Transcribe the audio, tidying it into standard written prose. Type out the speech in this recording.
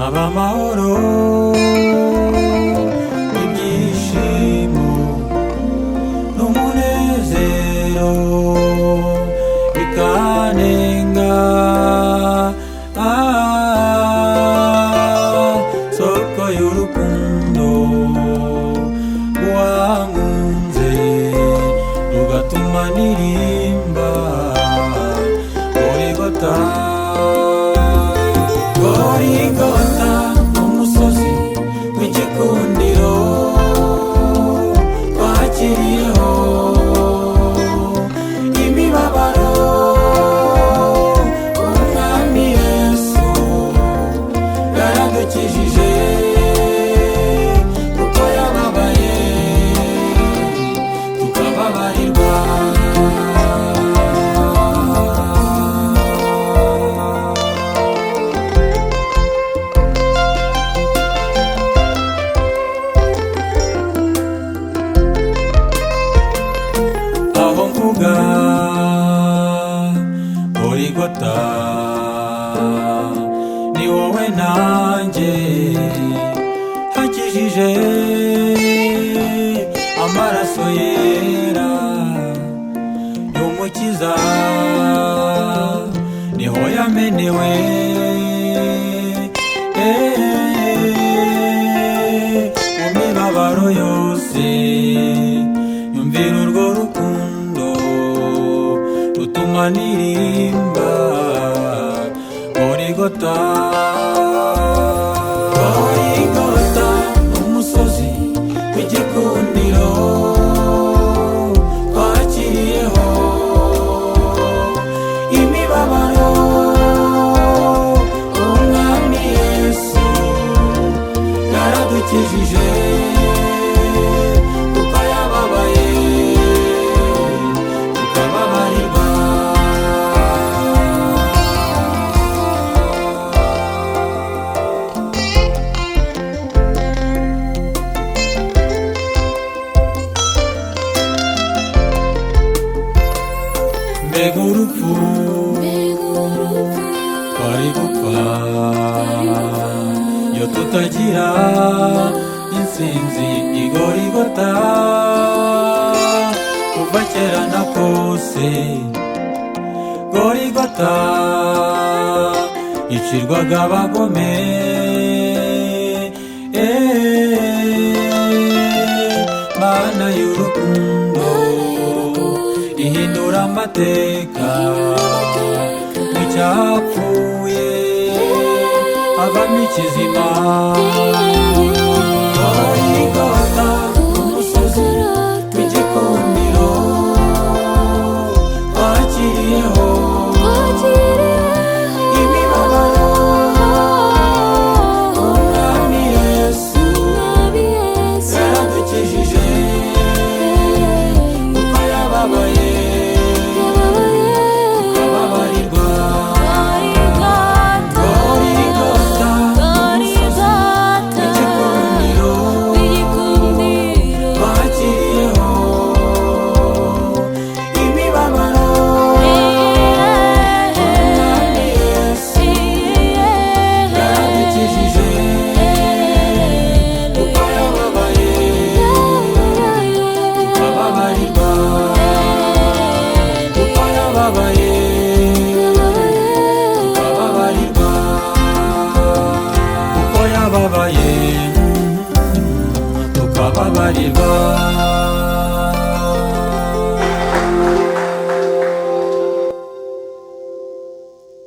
abamahoro ibyishimo n'umunezero bikanenga soko y'urukundo wankunze rugatuma nirimba Gorogota Gorogota umusozi w'igikundiro twakiriyeho imibabaro Mwami Yesu yaradukijije kuko yababaye tukababarirwa aho mvuga Gorogota ni wowe nanjye hakijije amaraso yera y'umukiza niho yamenewe mu mibabaro yose yumvira urwo rukundo rutuma nirimba Gorogota Gorogota umusozi w'igikundiro twakiriyeho imibabaro Umwami Yesu yaradukijije kuko yababaye tukababarirwa mbega urupfu twari gupfa iyo tutagira intsinzi i Gorogota kuva kera na kose Gorogota icirwaga abagome Mana y'urukundo ihindura amateka n'icyapfuye havamo ikizima Gorogota umusozi w'igikundiro twakiriyeho imibabaro Umwami Yesu yaradukijije kuko yababaye tukababarirwa Gorogota umusozi w'igikundiro twakiriyeho imibabaro Umwami Yesu yaradukijije kuko yababaye tukababarirwa kuko yababaye tukababarirwa kuko yababaye tukababarirwa